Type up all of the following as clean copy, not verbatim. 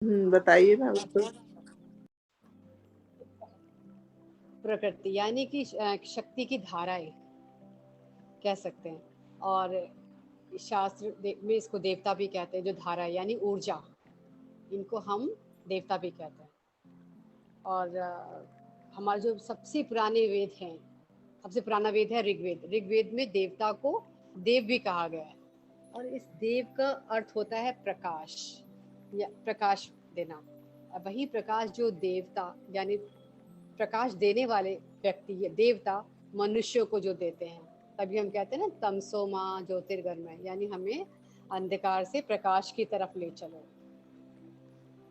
बताइए ना उसको। प्रकृति यानी कि शक्ति की धाराएं कह सकते हैं। और में इसको देवता भी कहते हैं, जो धारा है यानी ऊर्जा, इनको हम देवता भी कहते हैं। और हमारे जो सबसे पुराने वेद हैं, सबसे पुराना वेद है ऋग्वेद। ऋग्वेद में देवता को देव भी कहा गया है। और इस देव का अर्थ होता है प्रकाश, या प्रकाश देना। वही प्रकाश जो देवता यानी प्रकाश देने वाले व्यक्ति या देवता मनुष्यों को जो देते हैं, तभी हम कहते हैं ना तमसो माँ ज्योतिर्गमय, यानी हमें अंधकार से प्रकाश की तरफ ले चलो।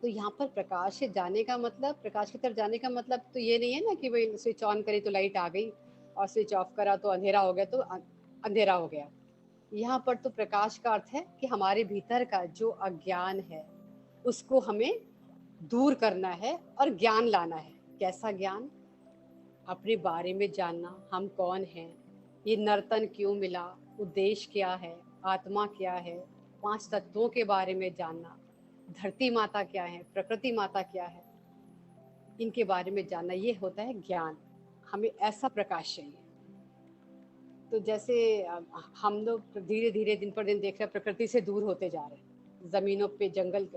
तो यहाँ पर प्रकाश से जाने का मतलब, प्रकाश की तरफ जाने का मतलब तो ये नहीं है ना कि भाई स्विच ऑन करी तो लाइट आ गई और स्विच ऑफ करा तो अंधेरा हो गया, तो अंधेरा हो गया। यहाँ पर तो प्रकाश का अर्थ है कि हमारे भीतर का जो अज्ञान है उसको हमें दूर करना है और ज्ञान लाना है। कैसा ज्ञान? अपने बारे में जानना, हम कौन हैं, ये नर्तन क्यों मिला, उद्देश्य क्या है, आत्मा क्या है, पांच तत्वों के बारे में जानना, धरती माता क्या है, प्रकृति माता क्या है, इनके बारे में जानना, ये होता है ज्ञान। हमें ऐसा प्रकाश चाहिए। तो जैसे हम लोग धीरे धीरे दिन पर दिन देख रहे हैं प्रकृति से दूर होते जा रहे हैं। जमीनों पे जंगल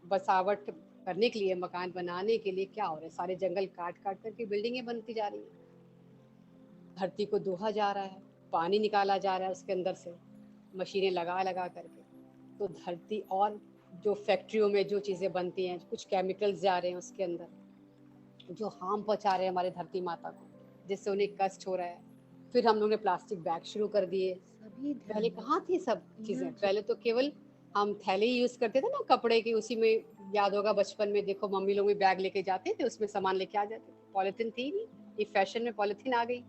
बसावट करने के लिए, मकान बनाने के लिए क्या हो रहा है, सारे जंगल काट काट करके बिल्डिंगें बनती जा रही हैं। धरती को दोहा जा रहा है, पानी निकाला जा रहा है उसके अंदर से, मशीनें लगा लगा करके। तो धरती, और जो फैक्ट्रियों में जो चीज़ें बनती हैं, कुछ केमिकल्स जा रहे हैं उसके अंदर जो हार्म पहुंचा रहे हैं हमारे धरती माता को, जिससे उन्हें कष्ट हो रहा है। फिर हम लोगों ने प्लास्टिक बैग शुरू कर दिए। पहले कहाँ थी सब चीज़ें? पहले तो केवल हम थैले ही यूज़ करते थे ना कपड़े की, उसी में, याद होगा बचपन में देखो मम्मी लोग भी बैग लेके जाते थे, उसमें सामान लेके आ जाते। पॉलिथीन थी नहीं, ये फैशन में पॉलिथीन आ गई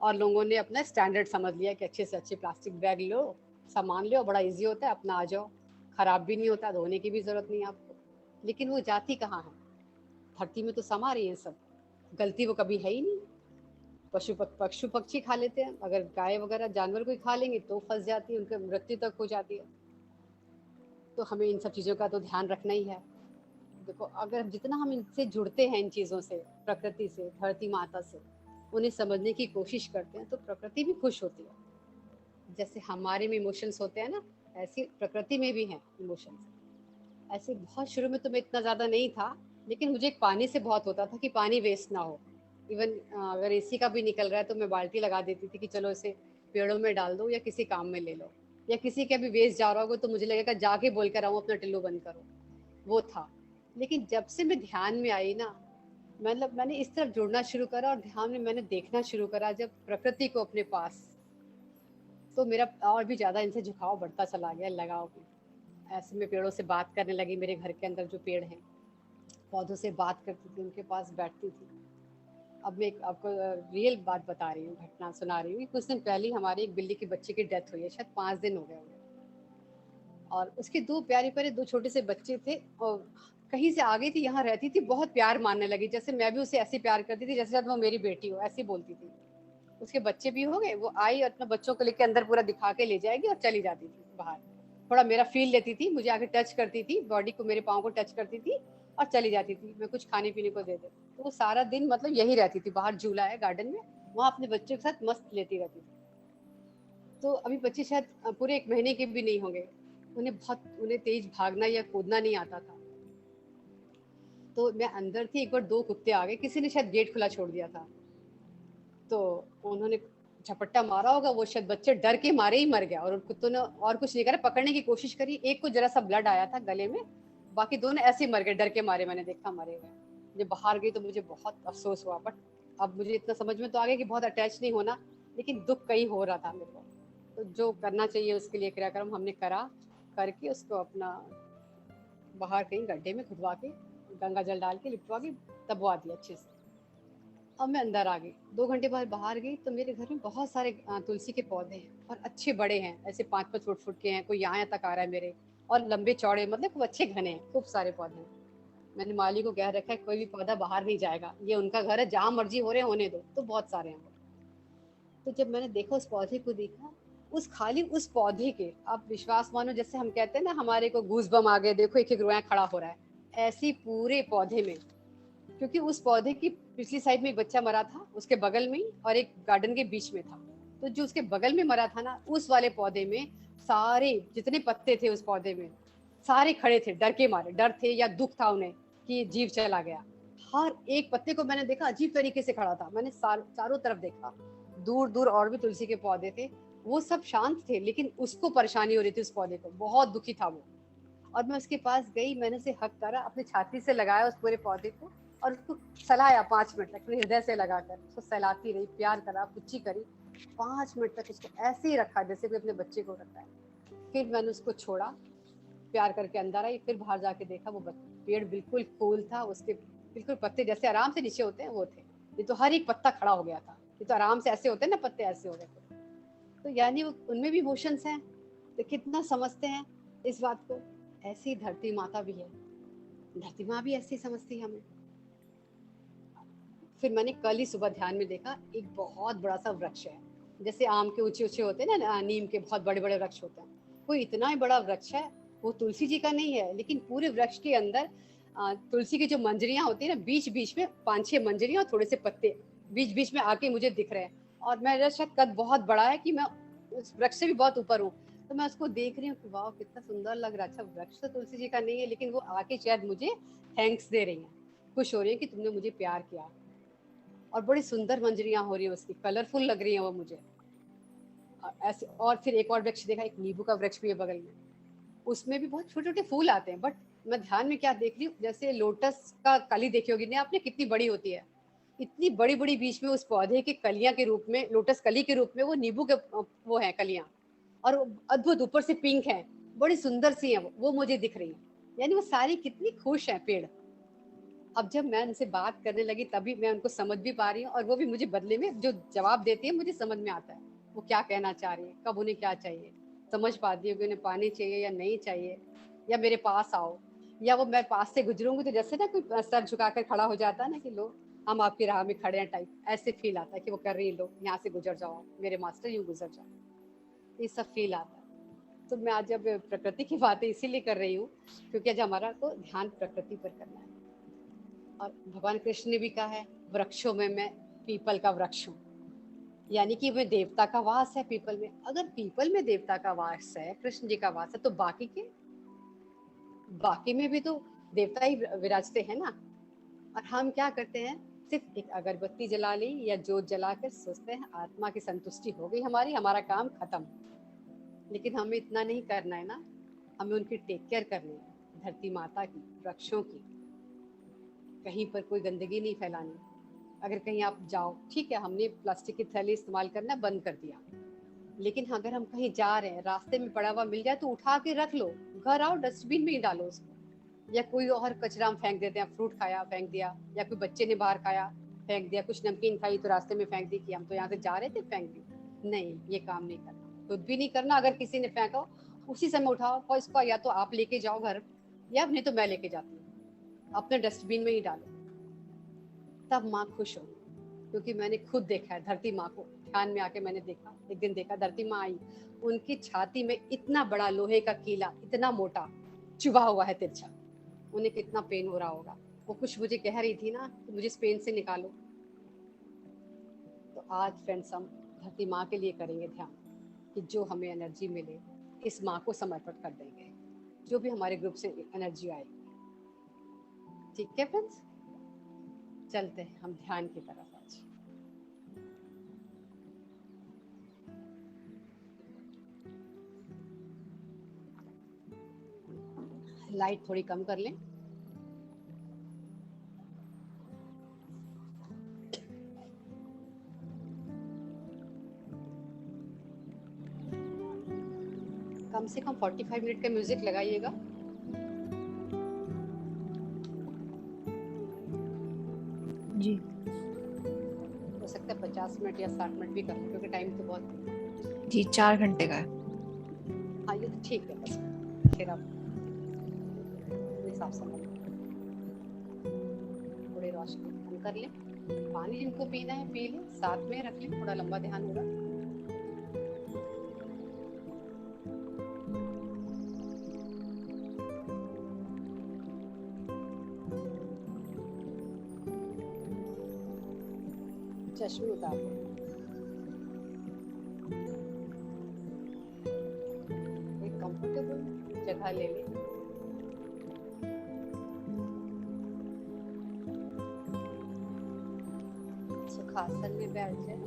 और लोगों ने अपना स्टैंडर्ड समझ लिया कि अच्छे से अच्छे प्लास्टिक बैग लो, सामान लो, बड़ा इजी होता है, अपना आ जाओ, खराब भी नहीं होता, धोने की भी जरूरत नहीं आपको। लेकिन वो जाती कहाँ है? धरती में तो समा रही है सब, गलती वो कभी है ही नहीं। पशु पक्षी खा लेते हैं, अगर गाय वगैरह जानवर कोई खा लेंगे तो फंस जाती है, उनकी मृत्यु तक हो जाती है। तो हमें इन सब चीज़ों का तो ध्यान रखना ही है। देखो, अगर जितना हम इनसे जुड़ते हैं, इन चीज़ों से, प्रकृति से, धरती माता से, उन्हें समझने की कोशिश करते हैं, तो प्रकृति भी खुश होती है। जैसे हमारे में इमोशंस होते हैं ना, ऐसी प्रकृति में भी हैं इमोशंस। ऐसे बहुत शुरू में तो मैं इतना ज़्यादा नहीं था, लेकिन मुझे एक पानी से बहुत होता था कि पानी वेस्ट ना हो। इवन अगर एसी का भी निकल रहा है तो मैं बाल्टी लगा देती थी कि चलो इसे पेड़ों में डाल दो या किसी काम में ले लो, या किसी का भी वेस्ट जा रहा होगा तो मुझे लगेगा जाके बोल कर आऊँ अपना टिल्लू बंद करो, वो था। लेकिन जब से मैं ध्यान में आई ना, मतलब मैंने इस तरफ जुड़ना शुरू करा और ध्यान में मैंने देखना शुरू करा जब प्रकृति को अपने पास, तो मेरा और भी ज़्यादा इनसे झुकाव बढ़ता चला गया, लगाव भी। ऐसे में पेड़ों से बात करने लगी। मेरे घर के अंदर जो पेड़ हैं, पौधों से बात करती थी, उनके पास बैठती थी। अब मैं आपको रियल बात बता रही हूँ, घटना सुना रही हूँ। कुछ दिन पहले हमारी एक बिल्ली के बच्चे की डेथ हुई है, शायद 5 दिन हो गए होंगे। और उसके दो प्यारे प्यारे दो छोटे से बच्चे थे, और कहीं से आ गई थी, यहाँ रहती थी, बहुत प्यार मानने लगी, जैसे मैं भी उसे ऐसे प्यार करती थी जैसे वो मेरी बेटी हो, ऐसी बोलती थी। उसके बच्चे भी हो गए, वो आई और अपने बच्चों को लेकर अंदर पूरा दिखा के ले जाएगी और चली जाती थी बाहर। थोड़ा मेरा फील लेती थी, मुझे आके टच करती थी, बॉडी को, मेरे पाँव को टच करती थी और चली जाती थी। मैं कुछ खाने पीने को दे देती, तो वो सारा दिन मतलब यही रहती थी, बाहर झूला है गार्डन में, वहाँ अपने बच्चों के साथ मस्त लेती रहती थी। तो अभी बच्चे शायद पूरे 1 महीने के भी नहीं होंगे। उन्हें तेज भागना या कूदना नहीं आता था। तो मैं अंदर थी, एक बार 2 कुत्ते आ गए, किसी ने शायद गेट खुला छोड़ दिया था, तो उन्होंने झपट्टा मारा होगा, वो शायद बच्चे डर के मारे ही मर गया। और कुत्तों ने और कुछ नहीं करा, पकड़ने की कोशिश करी, एक को जरा सा ब्लड आया था गले में, बाकी दोनों ऐसे मर गए, डर के मारे, मैंने देखा मरे हुए। जब बाहर गई तो मुझे बहुत अफसोस हुआ, बट अब मुझे इतना समझ में तो आ गया कि बहुत अटैच नहीं होना, लेकिन दुख कहीं हो रहा था मेरे को। तो जो करना चाहिए उसके लिए क्रियाक्रम हमने करा, करके उसको अपना बाहर कहीं गड्ढे में खुदवा के, गंगा जल डाल के लिपवा के दबवा दिया अच्छे से। अब मैं अंदर आ गई, 2 घंटे बाद बाहर गई तो मेरे घर में बहुत सारे तुलसी के पौधे हैं, और अच्छे बड़े हैं, ऐसे 5-5 फुट के हैं, कोई यहाँ तक आ रहा है मेरे, और लंबे चौड़े, मतलब खूब अच्छे घने हैं, खूब सारे पौधे हैं। मैंने माली को कह रखा है कोई भी पौधा बाहर नहीं जाएगा, ये उनका घर है, जहाँ मर्जी हो रहे होने दो। तो बहुत सारे हैं। तो जब मैंने देखा, उस पौधे को देखा, उस खाली उस पौधे के, आप विश्वास मानो, जैसे हम कहते हैं ना हमारे को गूज बम आ गए, देखो एक एक रोया खड़ा हो रहा है, ऐसी पूरे पौधे में, क्योंकि उस पौधे की पिछली साइड में एक बच्चा मरा था, उसके बगल में ही, और एक गार्डन के बीच में था। तो जो उसके बगल में मरा था ना, उस वाले पौधे में सारे जितने पत्ते थे उस पौधे में, सारे खड़े थे डर के मारे, डर थे या दुख था उन्हें कि जीव चला गया। हर एक पत्ते को मैंने देखा अजीब तरीके से खड़ा था। मैंने चारों तरफ देखा, दूर दूर और भी तुलसी के पौधे थे, वो सब शांत थे, लेकिन उसको परेशानी हो रही थी, उस पौधे को बहुत दुखी था वो। और मैं उसके पास गई, मैंने उसे हक करा, अपनी छाती से लगाया उस पूरे पौधे को, और उसको सहलाया 5 मिनट तक, अपने हृदय से लगाकर उसको सहलाती रही, प्यार करा, पुच्ची करी। 5 मिनट तक उसको ऐसे ही रखा जैसे कोई अपने बच्चे को रखा है। फिर मैंने उसको छोड़ा, प्यार करके अंदर आई, फिर बाहर जाके देखा वो पेड़ बिल्कुल कूल था, उसके बिल्कुल पत्ते जैसे आराम से नीचे होते हैं वो थे। ये तो हर एक पत्ता खड़ा हो गया था, ये तो आराम से ऐसे होते हैं ना पत्ते, ऐसे हो गए थे। तो यानी उनमें भी इमोशंस हैं, तो कितना समझते हैं इस बात को। ऐसी धरती माता भी है, धरती माँ भी ऐसी समझती है हमें। फिर मैंने कल ही सुबह ध्यान में देखा, एक बहुत बड़ा सा वृक्ष है, जैसे आम के ऊंचे ऊंचे होते हैं ना, नीम के बहुत बड़े बड़े वृक्ष होते हैं, कोई इतना ही बड़ा वृक्ष है। वो तुलसी जी का नहीं है, लेकिन पूरे वृक्ष के अंदर तुलसी की जो मंजरियां होती है ना, बीच बीच में 5-6 मंजरियां और थोड़े से पत्ते बीच बीच में आके मुझे दिख रहे हैं। और मेरा शायद कद बहुत बड़ा है कि मैं उस वृक्ष से भी बहुत ऊपर हूँ। तो मैं उसको देख रही हूँ कि वाह कितना सुंदर लग रहा है। अच्छा, वृक्ष तो तुलसी जी का नहीं है, लेकिन वो आके शायद मुझे थैंक्स दे रही हैं, खुश हो रही है कि तुमने मुझे प्यार किया। और बड़ी सुंदर मंजरियां हो रही है उसकी, कलरफुल लग रही है वो मुझे। ऐसे, और फिर एक और वृक्ष देखा, एक नींबू का वृक्ष भी है बगल में, उसमें भी बहुत छोटे छोटे फूल आते हैं। बट मैं ध्यान में क्या देख रही हूँ, जैसे लोटस का कली देखी होगी ना आपने, कितनी बड़ी होती है, इतनी बड़ी बड़ी बीच में उस पौधे के कलियां के रूप में, लोटस कली के रूप में वो नींबू के वो है कलियां, और वो अद्भुत ऊपर से पिंक है, बड़ी सुंदर सी है वो मुझे दिख रही है। यानी वो सारी कितनी खुश है पेड़। अब जब मैं उनसे बात करने लगी तभी मैं उनको समझ भी पा रही हूँ, और वो भी मुझे बदले में जो जवाब देती है मुझे समझ में आता है वो क्या कहना चाह रही है, कब उन्हें क्या चाहिए। समझ पाती हूँ कि उन्हें पानी चाहिए या नहीं चाहिए, या मेरे पास आओ, या वो मैं पास से गुजरूंगी तो जैसे ना कोई सर झुकाकर खड़ा हो जाता है ना कि लो हम आपकी राह में खड़े हैं टाइप, ऐसे फील आता है कि वो कर रही है, लो यहाँ से गुजर जाओ मेरे मास्टर, यूँ गुजर जाओ, ये सब फील आता है। तो मैं आज जब प्रकृति की बातें इसीलिए कर रही हूँ क्योंकि आज हमारा को ध्यान प्रकृति पर करना है। और भगवान कृष्ण ने भी कहा है, वृक्षों में मैं पीपल का वृक्ष हूँ, यानी कि मैं देवता का वास है पीपल में। अगर पीपल में देवता का वास है, कृष्ण जी का वास है, तो बाकी में भी तो देवता ही विराजते हैं ना। और हम क्या करते हैं, सिर्फ एक अगरबत्ती जला ली या जोत जलाकर सोचते हैं आत्मा की संतुष्टि हो गई हमारी, हमारा काम खत्म। लेकिन हमें इतना नहीं करना है ना, हमें उनकी टेक केयर करनी है, धरती माता की, वृक्षों की। कहीं पर कोई गंदगी नहीं फैलानी। अगर कहीं आप जाओ, ठीक है हमने प्लास्टिक की थैली इस्तेमाल करना बंद कर दिया, लेकिन अगर हम कहीं जा रहे हैं, रास्ते में पड़ा हुआ मिल जाए तो उठा के रख लो, घर आओ डस्टबिन में ही डालो उसको। या कोई और कचरा हम फेंक देते हैं, फ्रूट खाया फेंक दिया, या कोई बच्चे ने बाहर खाया फेंक दिया, कुछ नमकीन खाई तो रास्ते में फेंक दी कि हम तो यहाँ से जा रहे थे फेंक दी। नहीं, ये काम नहीं करना, खुद भी नहीं करना। अगर किसी ने फेंका उसी समय उठाओ, और इसको या तो आप लेके जाओ घर, या नहीं तो मैं लेके जाती हूँ, अपने डस्टबिन में ही डालो, तब माँ खुश होगी। क्योंकि मैंने खुद देखा है धरती माँ को, ध्यान में आके मैंने देखा, एक दिन देखा धरती माँ आई, उनकी छाती में इतना बड़ा लोहे का कीला, इतना मोटा चुभा हुआ है तिरछा, उन्हें कितना पेन हो रहा होगा। वो कुछ मुझे कह रही थी ना कि मुझे इस पेन से निकालो। तो आज फ्रेंड्स हम धरती माँ के लिए करेंगे ध्यान, कि जो हमें एनर्जी मिले इस माँ को समर्पित कर देंगे, जो भी हमारे ग्रुप से एनर्जी आएगी। ठीक है फ्रेंड्स, चलते हैं हम ध्यान की तरफ आज। लाइट थोड़ी कम कर लें। कम से कम 45 मिनट का म्यूजिक लगाइएगा। जी हो सकता है 50 मिनट या 60 मिनट भी कर लें, क्योंकि टाइम तो बहुत। जी 4 घंटे का है। हाँ ये तो ठीक है, बस फिर आप हिसाब से थोड़ी रोशनी कम कर लें। पानी जिनको पीना है पी लें, साथ में रख लें, थोड़ा लंबा ध्यान होगा। चश्मे उतार लें। एक कंफर्टेबल जगह ले लें। सुखासन में बैठ जाए।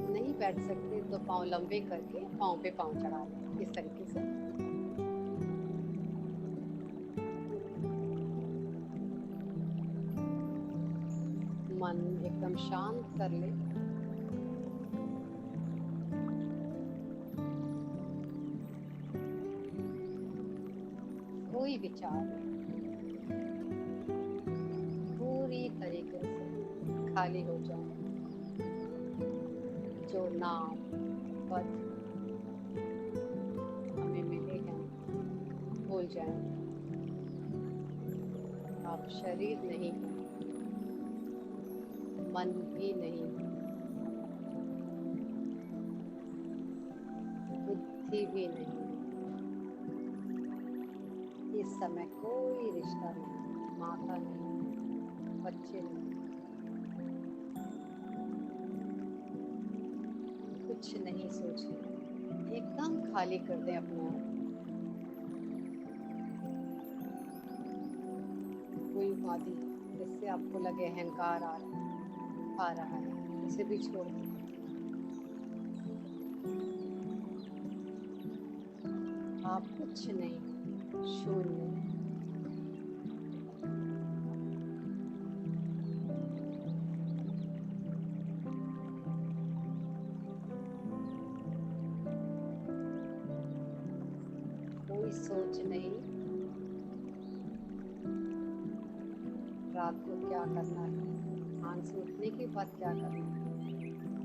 नहीं बैठ सकते तो पाँव लंबे करके पाँव पे पाँव चढ़ा लें, इस तरीके से। मन एकदम शांत कर ले। कोई विचार पूरी तरीके से खाली हो जाए। जो नाम पद हमें मिले हैं भूल जाएं। आप शरीर नहीं हैं, मन भी नहीं, बुद्धि भी नहीं। इस समय कोई रिश्ता नहीं, माता नहीं, बच्चे नहीं, कुछ नहीं सोचे। एकदम खाली कर दें अपने आप। कोई उपाधि जिससे आपको लगे अहंकार आ रहा है, उसे भी छोड़ दें। आप कुछ नहीं, शून्य। कोई सोच नहीं, रात को क्या करना है, आंख से उठने के बाद क्या करना है,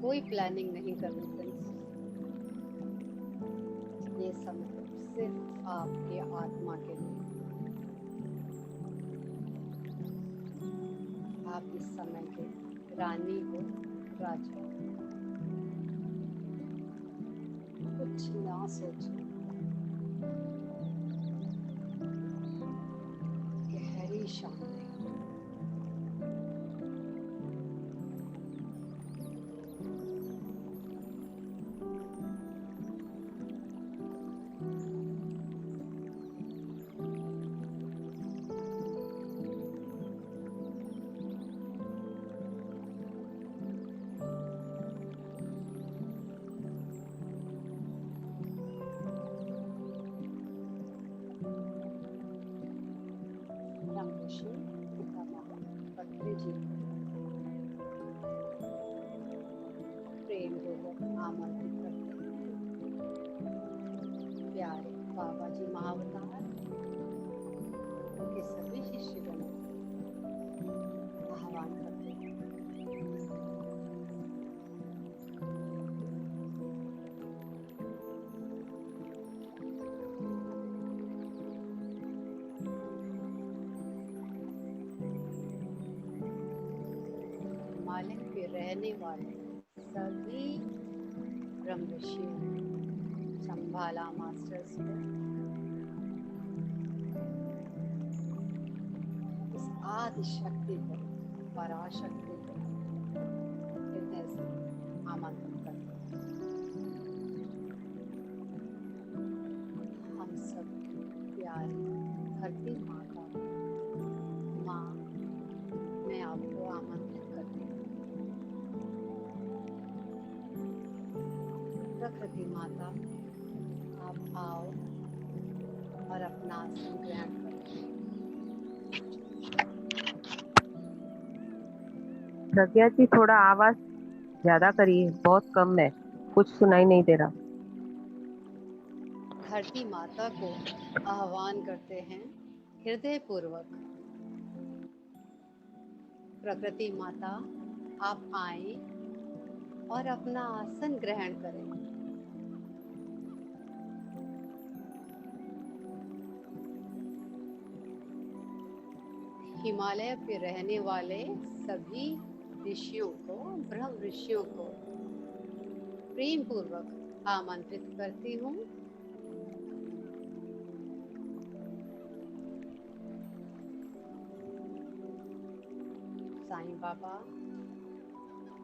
कोई प्लानिंग नहीं करनी फ्रेंड्स। ये समय सिर्फ आपकी आत्मा के लिए। आप इस समय के रानी हो, राजा। कुछ ना सोचो। गहरी शांति। ऋषि पितामह पत्री जी प्रेम पूर्वक आमंत्रित करते हैं। प्यारे बाबा जी महावतार उनके सभी शिष्यगणों को आह्वान करते हैं। हिमालय पे रहने वाले सभी ब्रह्म ऋषियों, संभाला मास्टर्स को इस आदि शक्ति को, पराशक्ति को हृदय से आमंत्रित करते हैं। हम सब प्यारी धरती माता, माँ, मैं आपको आमंत्रित करती हूँ। प्रकृति माता, आप आओ और अपना आसन ग्रहण करो। प्रज्ञा जी, थोड़ा आवाज ज्यादा करिए, बहुत कम है, कुछ सुनाई नहीं दे रहा। धरती माता को आह्वान करते हैं हृदय पूर्वक। प्रकृति माता, आप आए और अपना आसन ग्रहण करें। हिमालय पे रहने वाले सभी ऋषियों को, ब्रह्म ऋषियों को प्रेम पूर्वक आमंत्रित करती हूँ। साईं बाबा,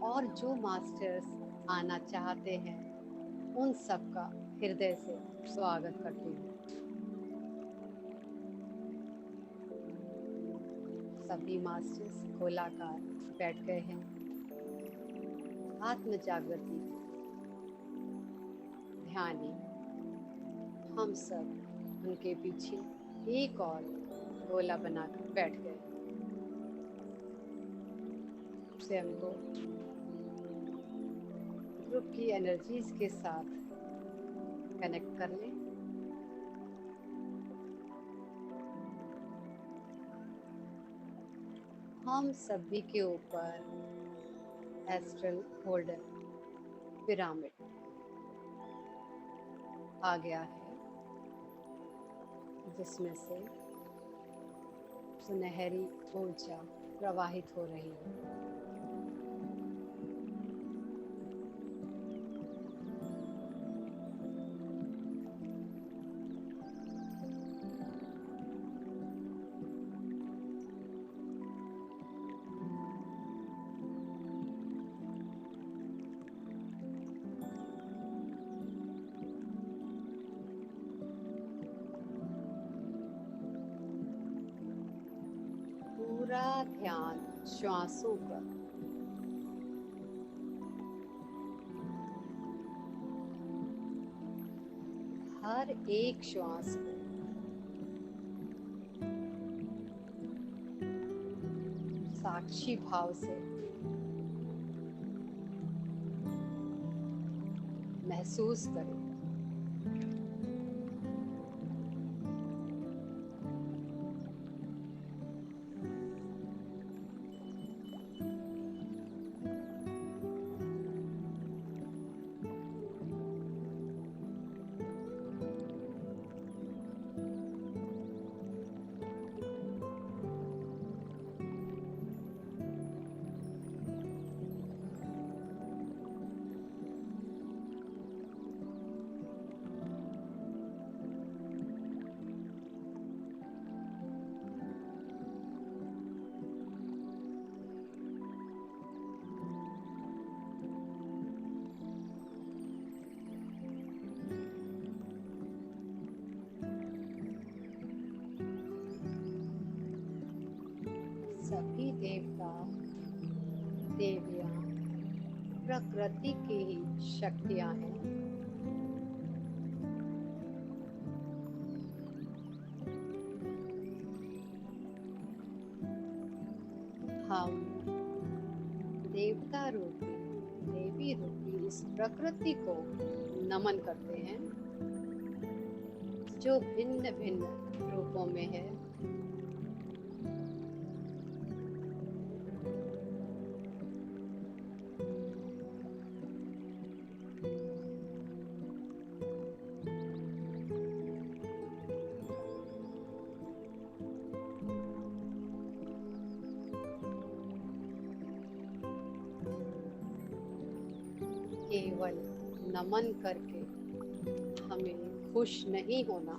और जो मास्टर्स आना चाहते हैं उन सब का हृदय से स्वागत करती हूँ। सभी मास्टर्स गोलाकार बैठ गए हैं। आत्म जागृति ध्यानी हम सब उनके पीछे एक और गोला बनाकर बैठ गए। स्वयं को ग्रुप की एनर्जीज के साथ कनेक्ट कर लें। हम सभी के ऊपर एस्ट्रल होल्डर पिरामिड आ गया है, जिसमें से सुनहरी ऊर्जा प्रवाहित हो रही है। पूरा ध्यान श्वासों पर। हर एक श्वास को साक्षी भाव से महसूस करें। सभी देवता देवियां प्रकृति की ही शक्तियां हैं। हम देवता रूपी देवी रूपी इस प्रकृति को नमन करते हैं, जो भिन्न भिन्न रूपों में है। केवल नमन करके हमें खुश नहीं होना,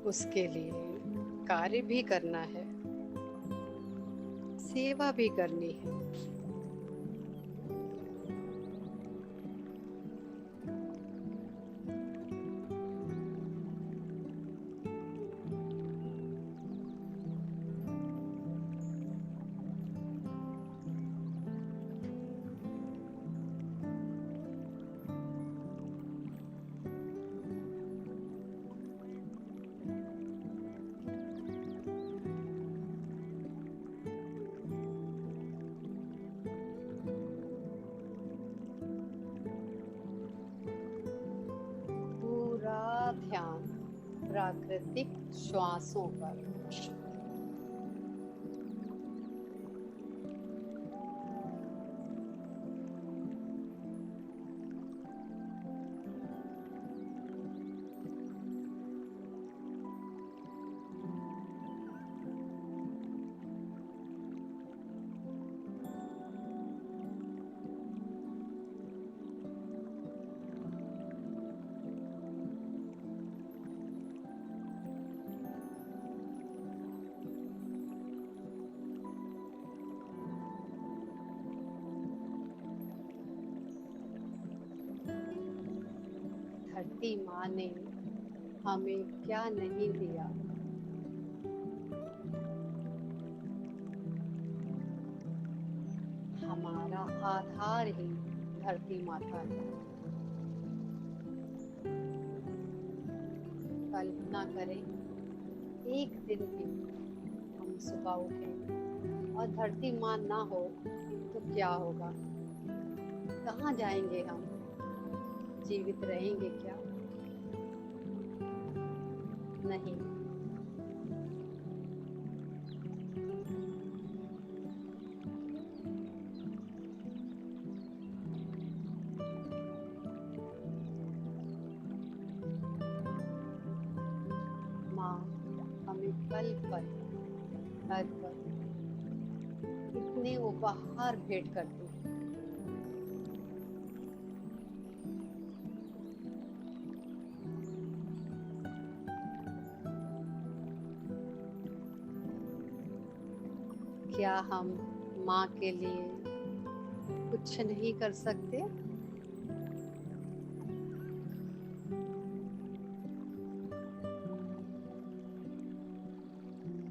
उसके लिए कार्य भी करना है, सेवा भी करनी है। पूरा ध्यान प्राकृतिक श्वासों पर। धरती माँ ने हमें क्या नहीं दिया। हमारा आधार ही धरती माता है। कल्पना करें, एक दिन भी हम सुबह उठें और धरती माँ ना हो तो क्या होगा? कहाँ जाएंगे हम? जीवित रहेंगे क्या? नहीं। माँ हमें पल पल हर पल इतने उपहार भेंट करती है। क्या हम माँ के लिए कुछ नहीं कर सकते?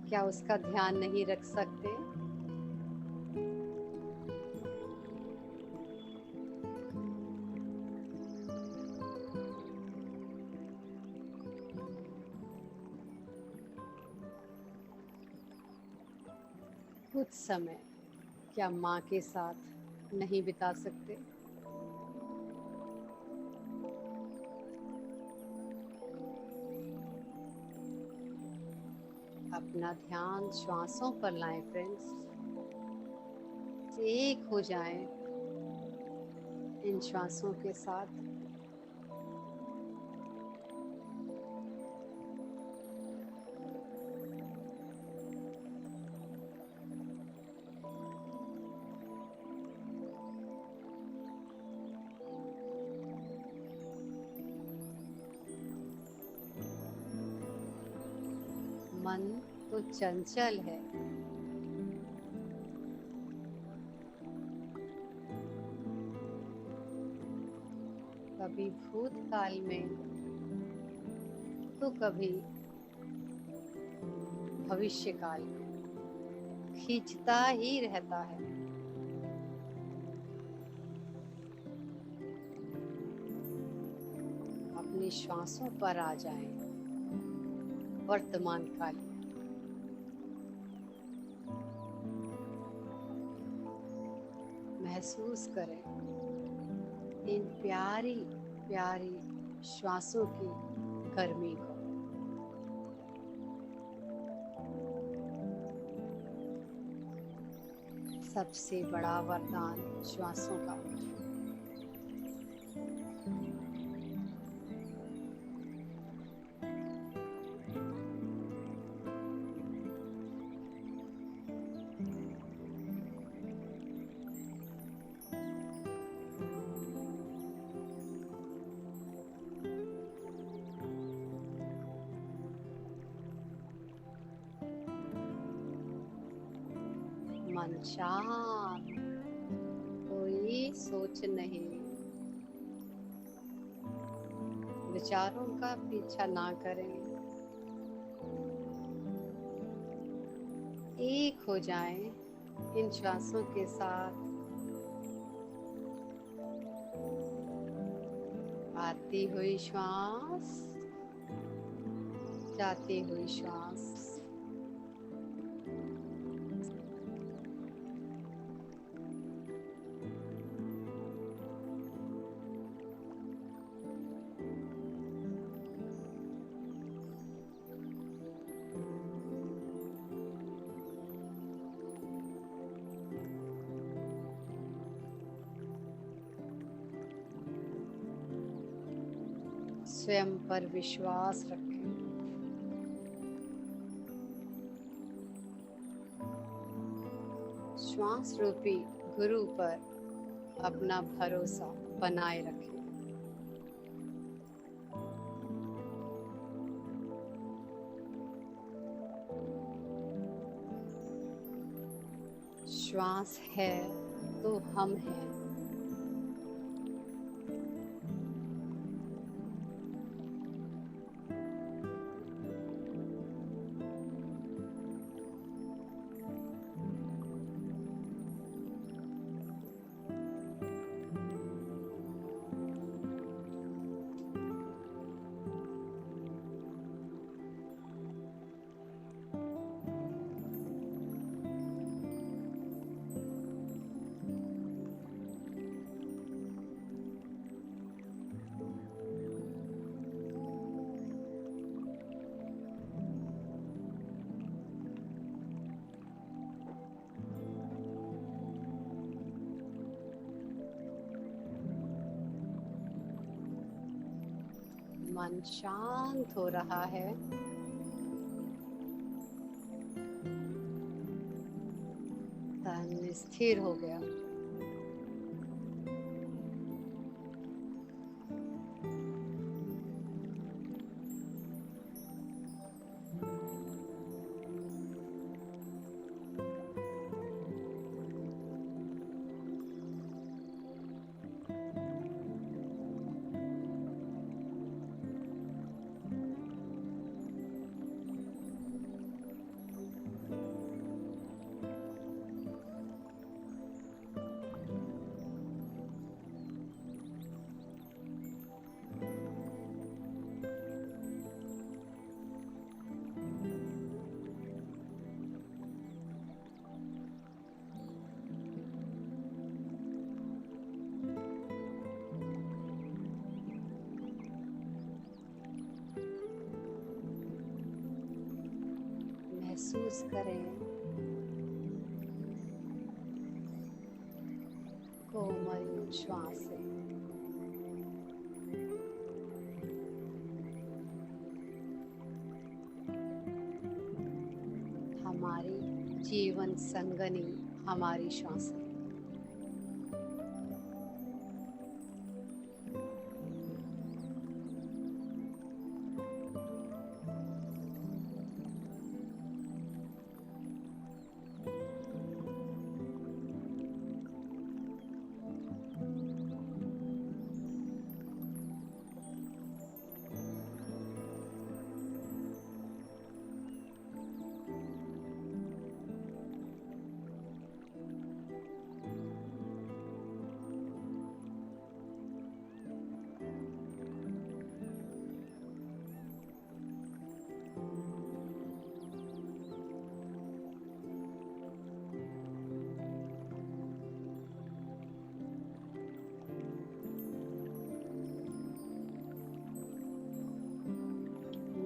क्या उसका ध्यान नहीं रख सकते? कुछ समय क्या माँ के साथ नहीं बिता सकते? अपना ध्यान श्वासों पर लाएं फ्रेंड्स। एक हो जाएं इन श्वासों के साथ। मन तो चंचल है, कभी भूतकाल में तो कभी भविष्य काल में खींचता ही रहता है। अपनी श्वासों पर आ जाएं, वर्तमान काल में। महसूस करें इन प्यारी प्यारी श्वासों की गर्मी को। सबसे बड़ा वरदान श्वासों का। मन शांत, कोई सोच नहीं, विचारों का पीछा ना करें। एक हो जाएं इन श्वासों के साथ। आती हुई श्वास, जाती हुई श्वास। स्वयं पर विश्वास रखें। श्वास रूपी गुरु पर अपना भरोसा बनाए रखें। श्वास है तो हम हैं। मन शांत हो रहा है। तन स्थिर हो गया। महसूस करें कोमल श्वासें। हमारी जीवन संगनी हमारी श्वासें।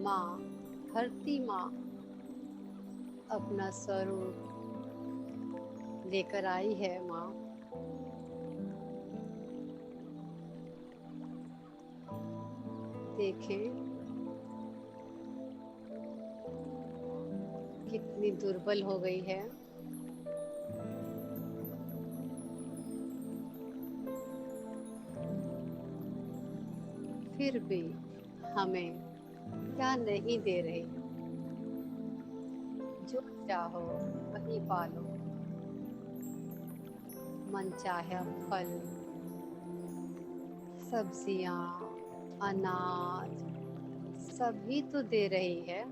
माँ, धरती माँ अपना स्वरूप लेकर आई है। माँ, देखें कितनी दुर्बल हो गई है। फिर भी हमें क्या नहीं दे रही। जो चाहो वही पालो। मन चाहे फल, सब्जियां, अनाज सभी तो दे रही है।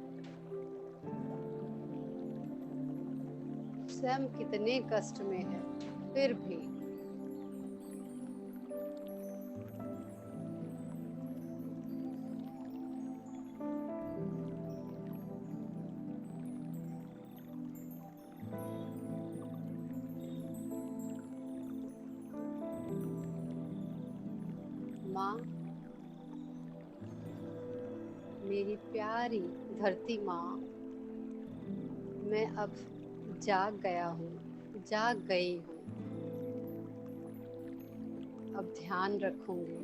स्वयं कितने कष्ट में है, फिर भी माँ, मेरी प्यारी धरती माँ, मैं अब जाग गया हूँ, जाग गई हूँ। अब ध्यान रखूंगी।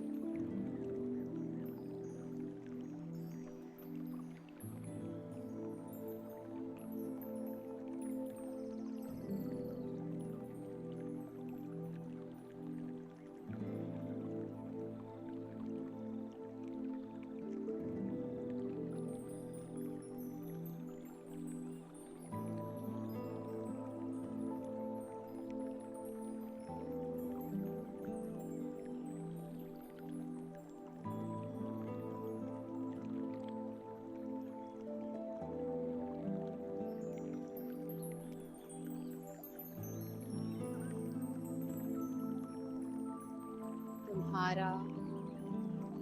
तुम्हारा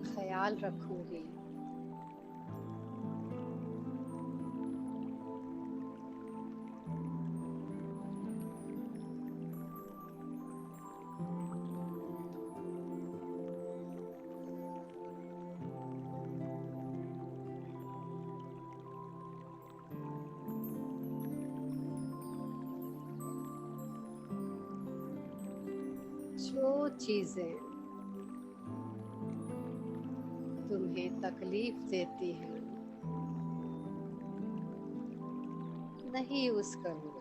ख्याल रखूंगी। जो चीजें तुम्हें तुम्हें तकलीफ देती हैं, नहीं यूज करूंगा।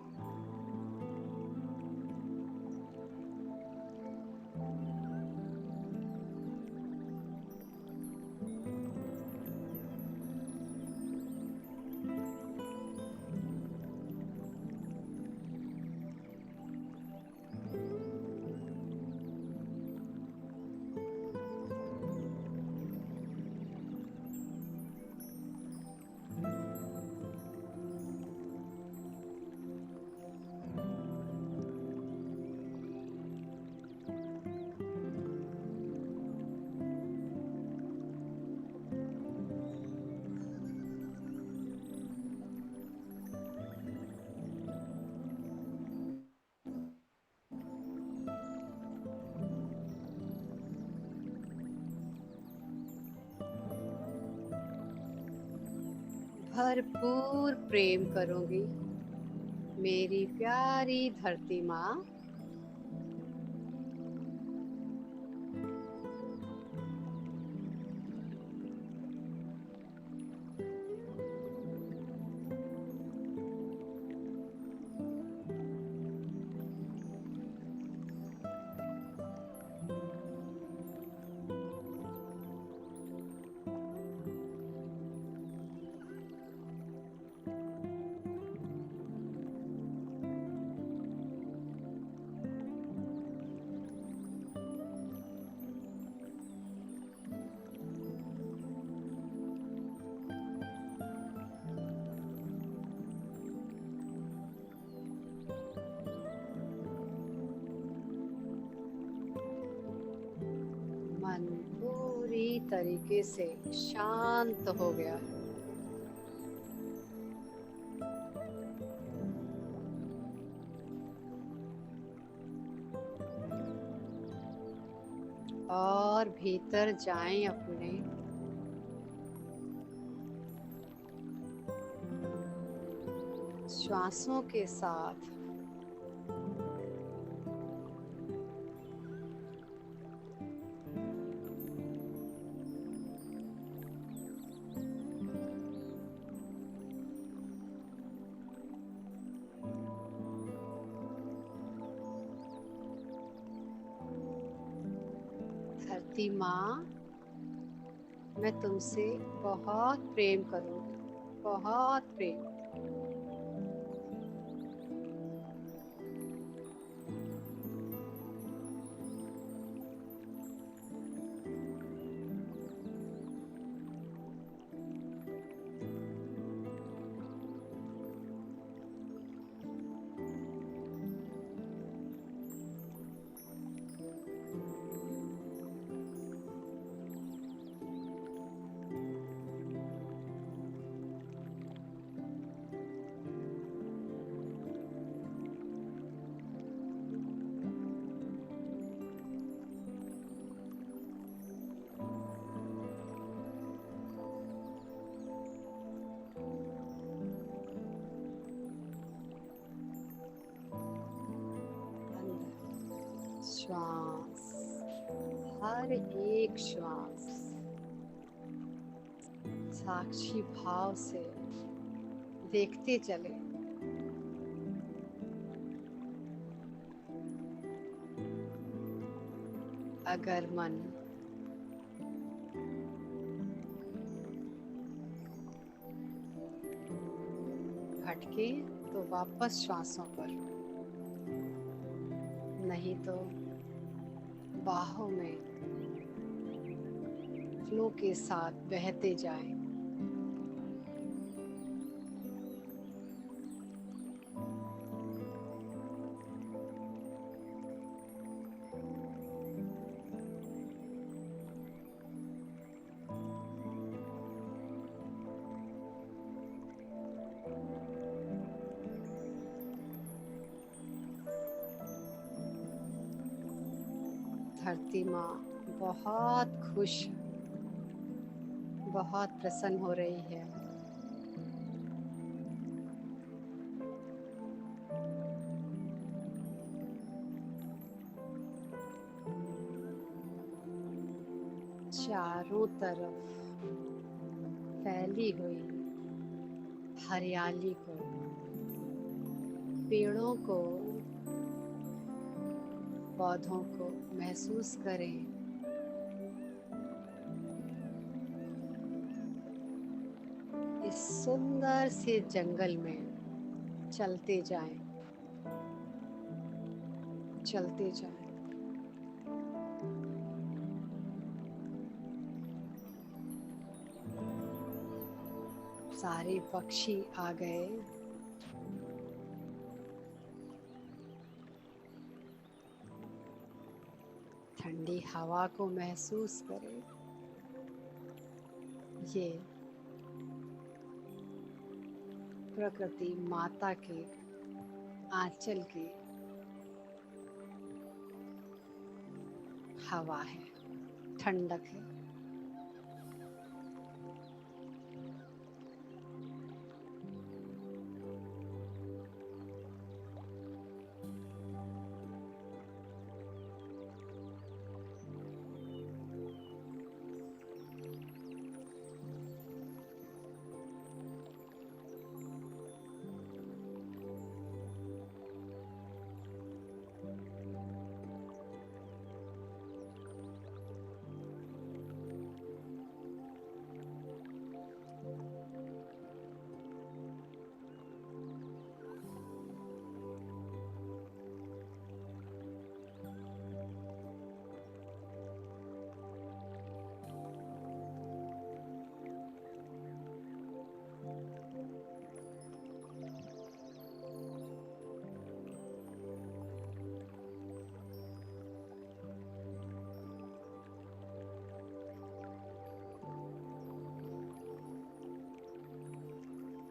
भरपूर प्रेम करूंगी मेरी प्यारी धरती माँ। मन पूरी तरीके से शांत हो गया है। और भीतर जाएं अपने, श्वासों के साथ। धरती माँ, मैं तुमसे बहुत प्रेम करूँगी, बहुत प्रेम। श्वास, हर एक श्वास साक्षी भाव से देखते चले। अगर मन भटके तो वापस श्वासों पर, नहीं तो बाहों में फ्लो के साथ बहते जाएं। धरती माँ बहुत खुश, बहुत प्रसन्न हो रही है। चारों तरफ फैली हुई हरियाली को, पेड़ों को, पौधों को महसूस करें। इस सुंदर से जंगल में चलते जाएं, चलते जाएं। सारे पक्षी आ गए। ठंडी हवा को महसूस करें। ये प्रकृति माता के आंचल की हवा है, ठंडक है।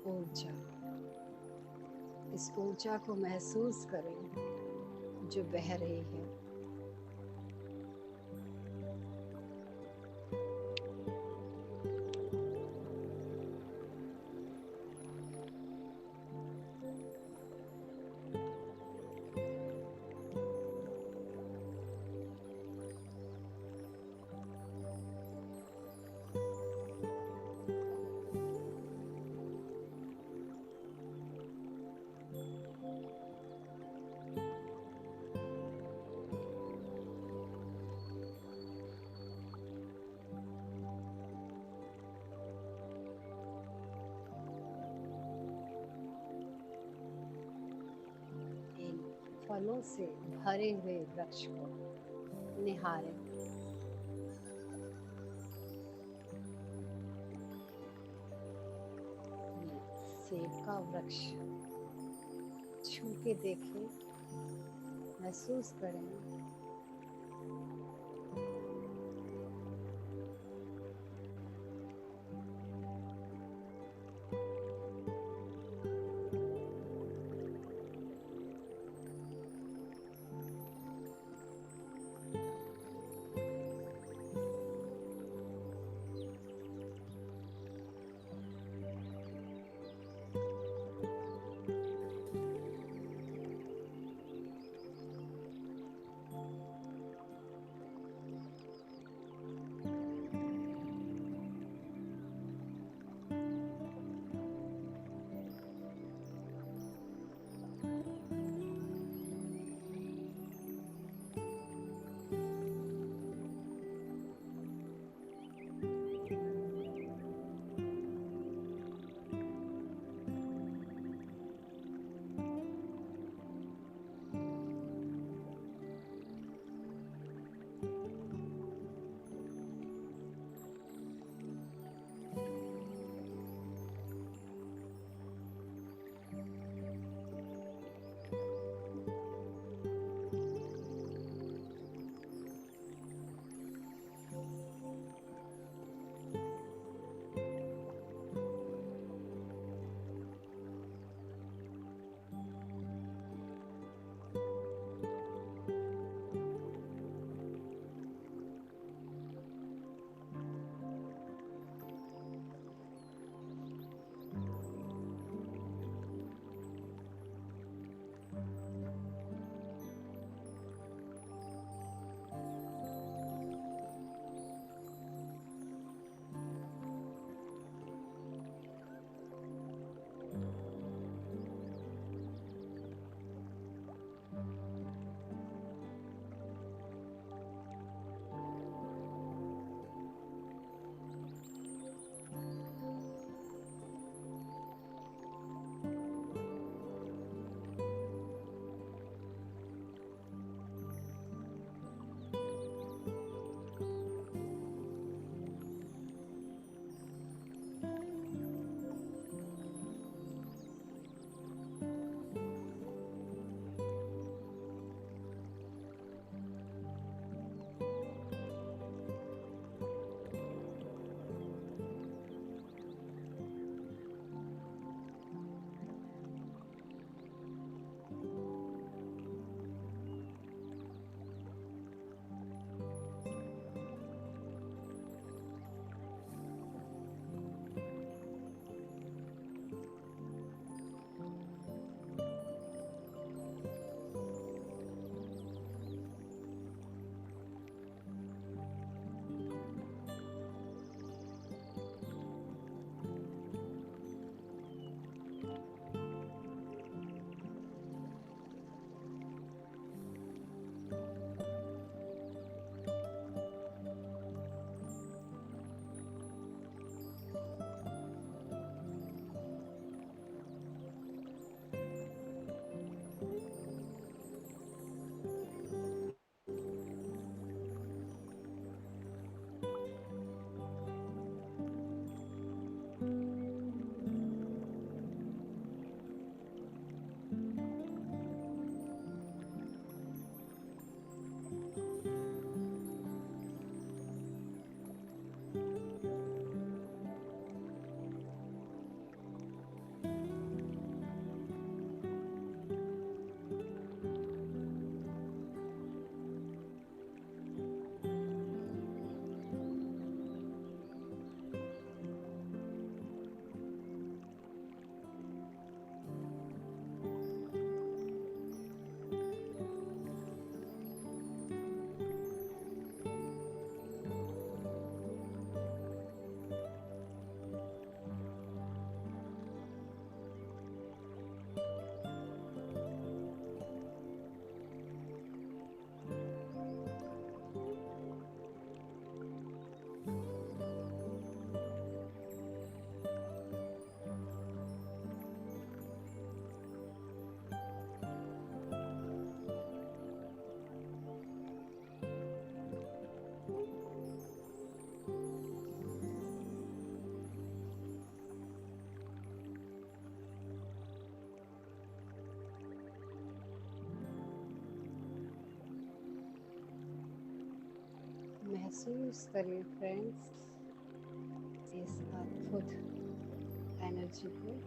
ऊर्जा, इस ऊर्जा को महसूस करें जो बह रही है। फलों से भरे हुए वृक्ष को निहारें। सेब का वृक्ष छू के देखें, महसूस करें। महसूस करिए फ्रेंड्स इस अद्भुत एनर्जी को।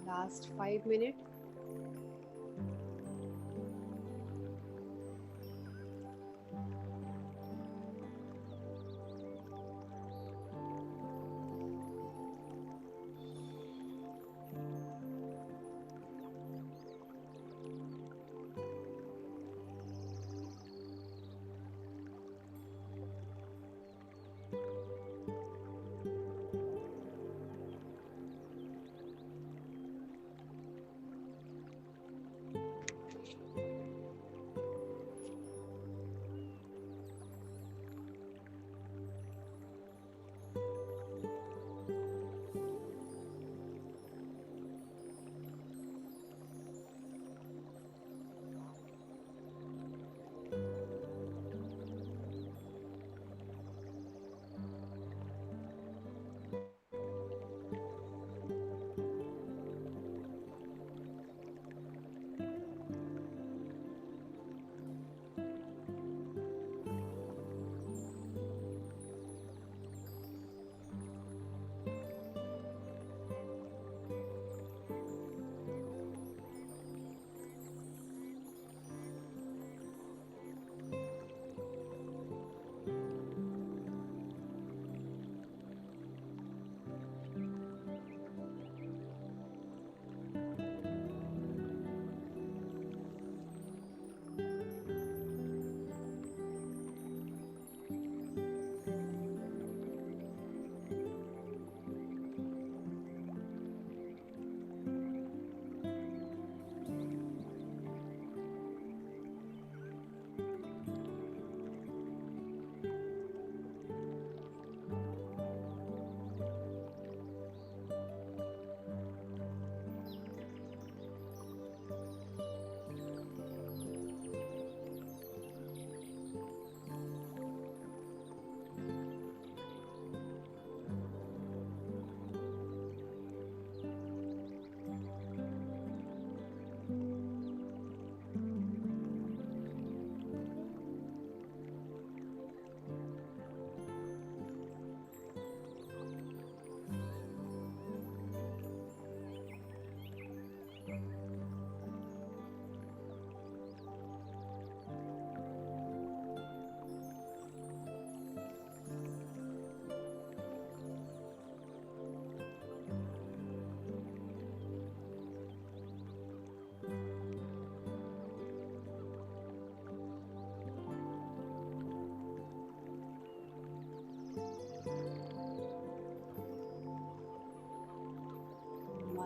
Last 5 minutes.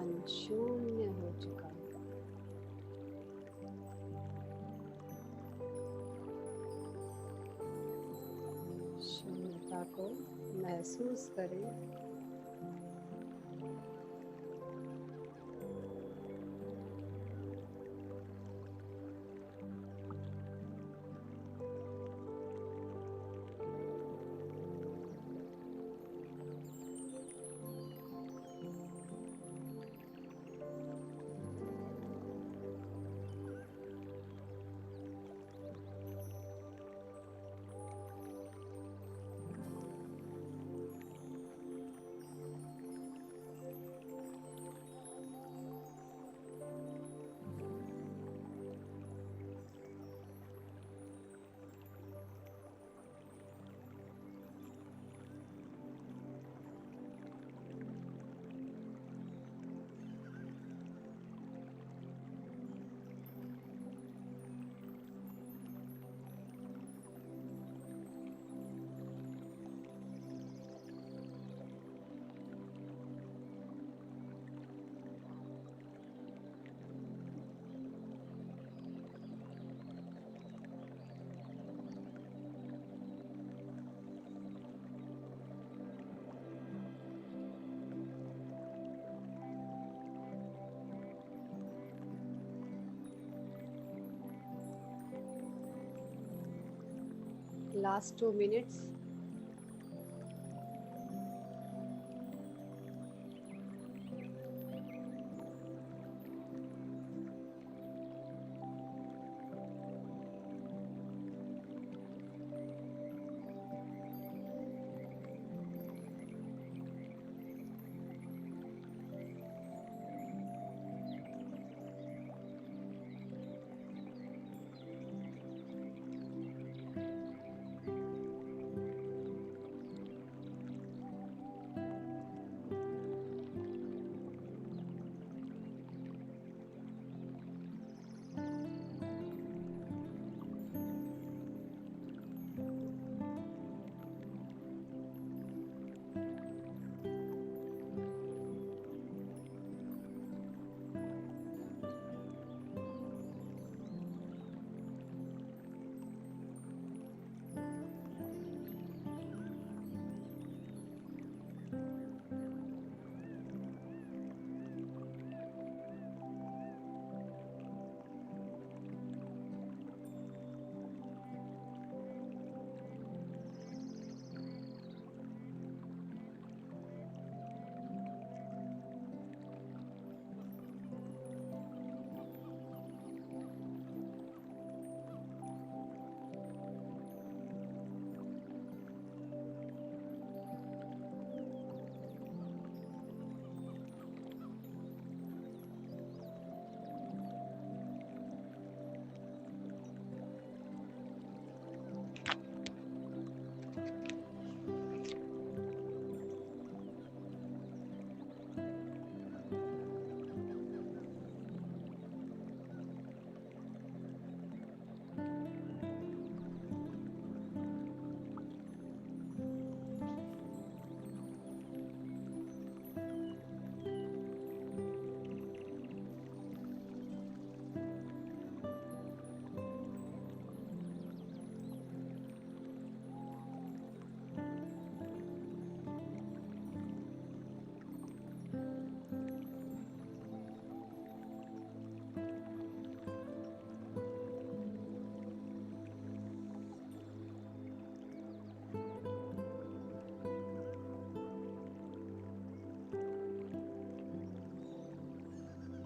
मन शून्य हो चुका है। शून्यता को महसूस करें। Last 2 minutes.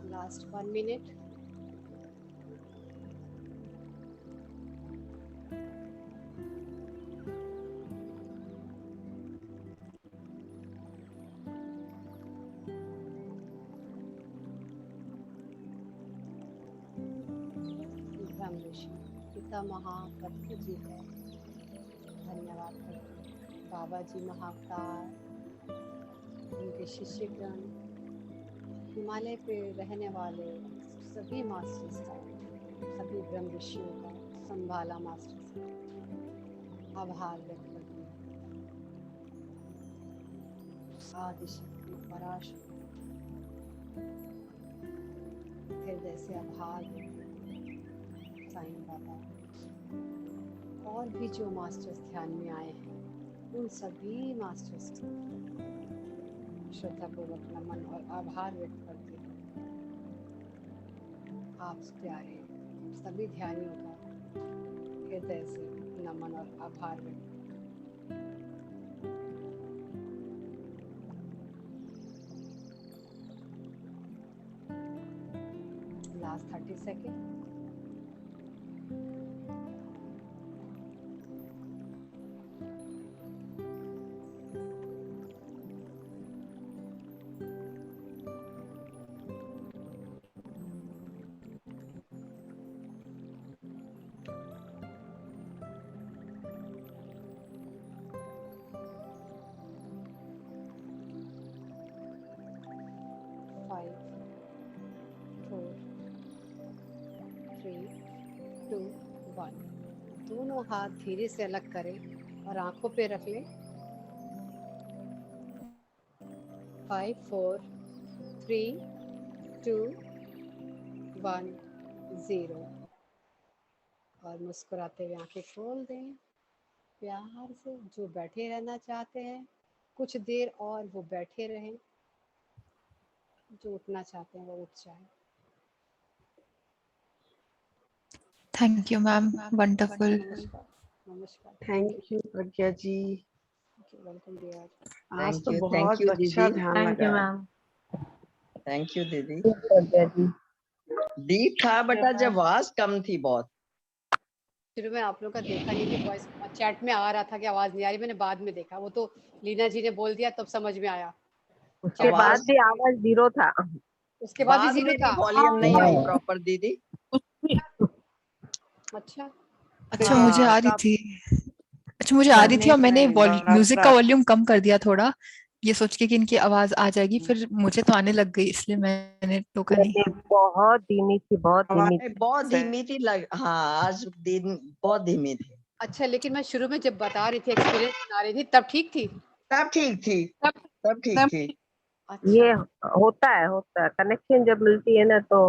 Last 1 minute. ब्रह्म ऋषि पिता महापत्र जी है, धन्यवाद करते हैं। बाबा जी महाअवतार, उनके शिष्यगण, हिमालय पे रहने वाले सभी मास्टर्स का, सभी ब्रह्म ऋषियों का, संभाला मास्टर्स का आभार व्यक्त करते हैं। आदिशक्ति पराशक्ति हृदय से आभार साईं बाबा। और भी जो मास्टर्स ध्यान में आए हैं उन सभी मास्टर्स को श्रद्धापूर्वक नमन और आभार व्यक्त करते हैं। आप प्यारे सभी ध्यानियों का हृदय से नमन और आभार व्यक्त। Last 30 second. दोनों हाथ धीरे से अलग करें और आंखों पे रख लें। 5 4 3 2 1 0 और मुस्कुराते हुए आंखें खोल दें। प्यार से जो बैठे रहना चाहते हैं कुछ देर और वो बैठे रहें, जो उठना चाहते हैं वो उठ जाए। Thank you ma'am, wonderful. नमस्कार। नमस्कार। Thank you Pragya ji. Welcome dear. आज तो थैंक बहुत यू अच्छा दीदी। ध्यान थैंक यू लगा। मैम। थैंक यू दीदी। प्रज्ञा जी डीप था बटा जब आवाज कम थी बहुत। शुरू में आप लोग का देखा नहीं थी, वॉइस चैट में आ रहा था कि आवाज नहीं आ रही, मैंने बाद में देखा। वो तो लीना जी ने बोल दिया तब समझ में आया। उसके आवाज बाद भी आवाज 0 था। उसके बाद भी बाद जीरो में भी था। वॉल्यूम नहीं आई प्रॉपर दीदी। अच्छा अच्छा मुझे आ रही थी। अच्छा मुझे आ रही थी और मैंने म्यूजिक का वॉल्यूम कम कर दिया थोड़ा, ये सोच के कि इनकी आवाज आ जाएगी, फिर मुझे तो आने लग गई इसलिए मैंने टोका नहीं। नहीं, बहुत धीमी थी, बहुत धीमी थी। बहुत धीमी थी हाँ, आज दिन बहुत धीमी थी। अच्छा, लेकिन मैं शुरू में जब बता रही थी, एक्सपीरियंस बता रही थी, तब ठीक थी। तब ठीक थी। तब ठीक थी। ये अच्छा होता है कनेक्शन जब मिलती है ना तो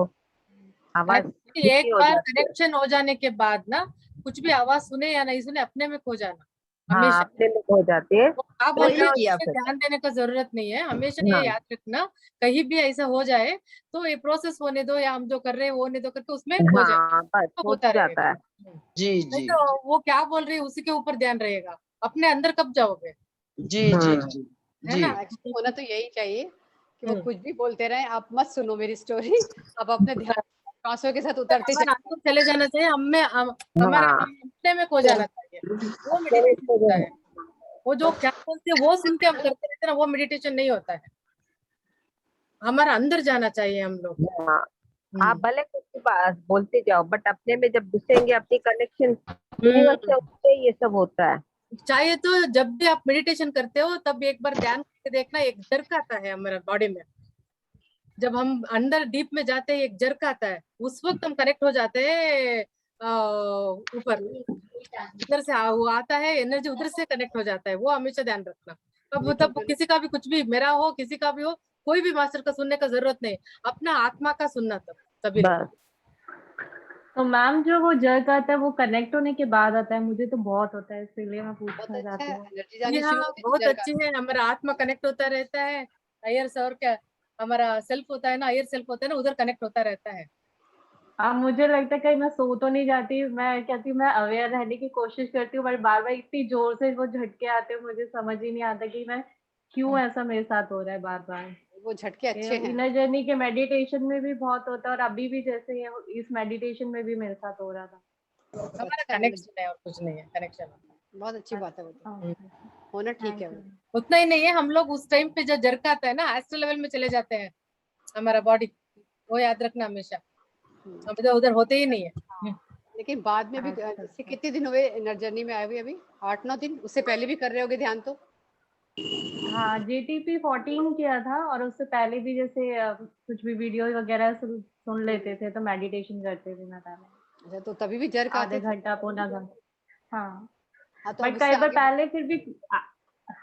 आवाज एक्चुअली एक धीमी हो बार जाती है। कनेक्शन हो जाने के बाद ना कुछ भी आवाज सुने या नहीं सुने अपने में खो जाना हाँ, हमेशा। अपने में हो जाती है। वो आप बोल वही रहे हो किया इसमें फिर। ध्यान देने का जरूरत नहीं है, हमेशा ये हाँ, याद रखना कहीं भी ऐसा हो जाए तो ये प्रोसेस होने दो या हम जो कर रहे हैं वो होने दो करके उसमें हो जाए हाँ, बस तो हो होता जाता रहेगा। है। जी नहीं जी तो वो क्या बोल रही है उसी के ऊपर ध्यान रहेगा, अपने अंदर कब जाओगे, जी जी जी है जी। ना। एक्चुअली होना तो यही चाहिए कि वो हम्म। कुछ भी बोलते रहे, आप मत सुनो मेरी स्टोरी। आप अपने ध्यान सांसों के साथ उतरते हमारा चले। अंदर चले जाना चाहिए, हमारा हाँ, हम अपने में खो जाना चाहिए, वो अपने में मेडिटेशन खो होता जाना। है। वो जो क्या बोलते हैं वो सुन के हम करते रहते हैं ना, वो मेडिटेशन नहीं होता है। हमारा अंदर जाना चाहिए हम लोग को। हाँ, आप भले कुछ भी बोलते जाओ बट अपने में जब घुसेंगे अपनी कनेक्शन यूनिवर्स से उससे ये सब होता है। चाहिए तो जब भी आप मेडिटेशन करते हो तब एक बार ध्यान करके देखना, एक जर्क आता है हमारे बॉडी में। जब हम अंदर डीप में जाते हैं एक जर्क आता है, उस वक्त हम कनेक्ट हो जाते हैं ऊपर उधर से वो आता है, एनर्जी उधर से कनेक्ट हो जाता है, वो हमेशा ध्यान रखना। तब किसी का भी कुछ भी, मेरा हो किसी का भी हो, कोई भी मास्टर का सुनने का जरूरत नहीं, अपना आत्मा का सुनना तब तभी लगता है। बस तो मैम जो वो जर्क आता है वो कनेक्ट होने के बाद आता है, मुझे तो बहुत होता है इसलिए मैं बहुत पूछना अच्छा चाहती है, हूँ। एनर्जी जी जानी हाँ, शुरू होती है बहुत तो अच्छी है, हमारा आत्मा कनेक्ट होता रहता है। हायर से और क्या, हमारा सेल्फ होता है ना, हायर सेल्फ होता है ना, उधर कनेक्ट होता रहता है। अब मुझे लगता है कहीं मैं सो तो नहीं जाती, मैं कहती हूँ मैं अवेयर रहने की कोशिश करती हूँ बट बार बार इतनी जोर से वो झटके आते हैं, मुझे समझ ही नहीं आता कि मैं क्यों ऐसा मेरे साथ हो रहा है बार बार। वो झटके अच्छे हैं। इनर जर्नी के मेडिटेशन में भी बहुत होता है और अभी भी जैसे इस मेडिटेशन में भी मेरे साथ हो रहा था। हमारा अच्छा, कनेक्शन है और कुछ नहीं है, कनेक्शन। बहुत अच्छी बात है, वो तो ओके, होना ठीक थैंक है। यू। वो उतना ही नहीं है, हम लोग उस टाइम पे जो जर्क आता है ना, एस्ट्रल लेवल में चले जाते हैं हमारा बॉडी, वो याद रखना हमेशा, हम इधर उधर होते ही नहीं है। लेकिन बाद में भी अच्छा, जैसे कितने दिन हुए इनर जर्नी में आए हुए? अभी 8-9 दिन, उससे पहले भी कर रहे होगे ध्यान तो? हाँ, जीटीपी 14 किया था और उससे पहले भी जैसे कुछ भी वीडियो वगैरह सुन लेते थे तो मेडिटेशन करते थे मैं पहले, अच्छा, तो तभी भी जर्क आधे आते थे? घंटा पौना घंटा। हाँ, हाँ, तो अब बट उससे कई बार आगे पहले फिर भी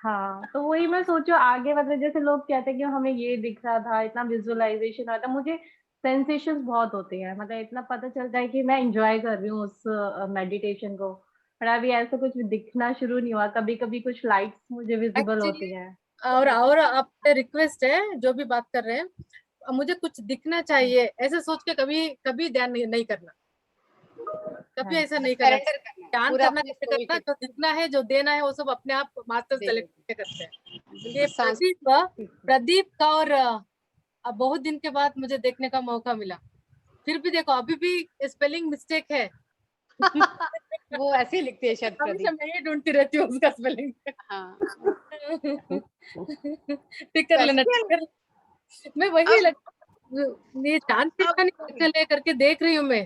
हाँ, तो वही मैं सोचू आगे, मतलब जैसे लोग कहते हैं कि हमें ये दिख रहा था, इतना विजुअलाइजेशन आता, मुझे सेंसेशंस बहुत होते हैं, मतलब इतना पता चलता है कि मैं एंजॉय कर रही हूँ उस मेडिटेशन को। पर अभी ऐसा कुछ दिखना शुरू नहीं हुआ, कभी कभी कुछ लाइट्स मुझे विजिबल एक्चुअली होती है। और आपसे रिक्वेस्ट है, जो भी बात कर रहे हैं, मुझे कुछ दिखना चाहिए ऐसे सोच के कभी कभी ध्यान नहीं करना, कभी हाँ ऐसा नहीं करना। सरेंडर करना ध्यान पूरा करना अपने कैसे सोल करना, के जो दिखना है जो देना है वो सब अपने आप मास्टर दे सेलेक्ट देते करते हैं। ये बिल्कुल सांस प्रदीप का और अब बहुत दिन के बाद मुझे देखने का मौका मिला, फिर भी देखो अभी भी स्पेलिंग मिस्टेक है। वो ऐसे ही लिखते हैं शायद हमेशा प्रदीप। मैं ही ढूंढती रहती हूँ उसका स्पेलिंग। हाँ टिक कर लेना, टिक कर। मैं वही अब ये चांद अब दिखा नहीं चले करके देख रही हूँ मैं।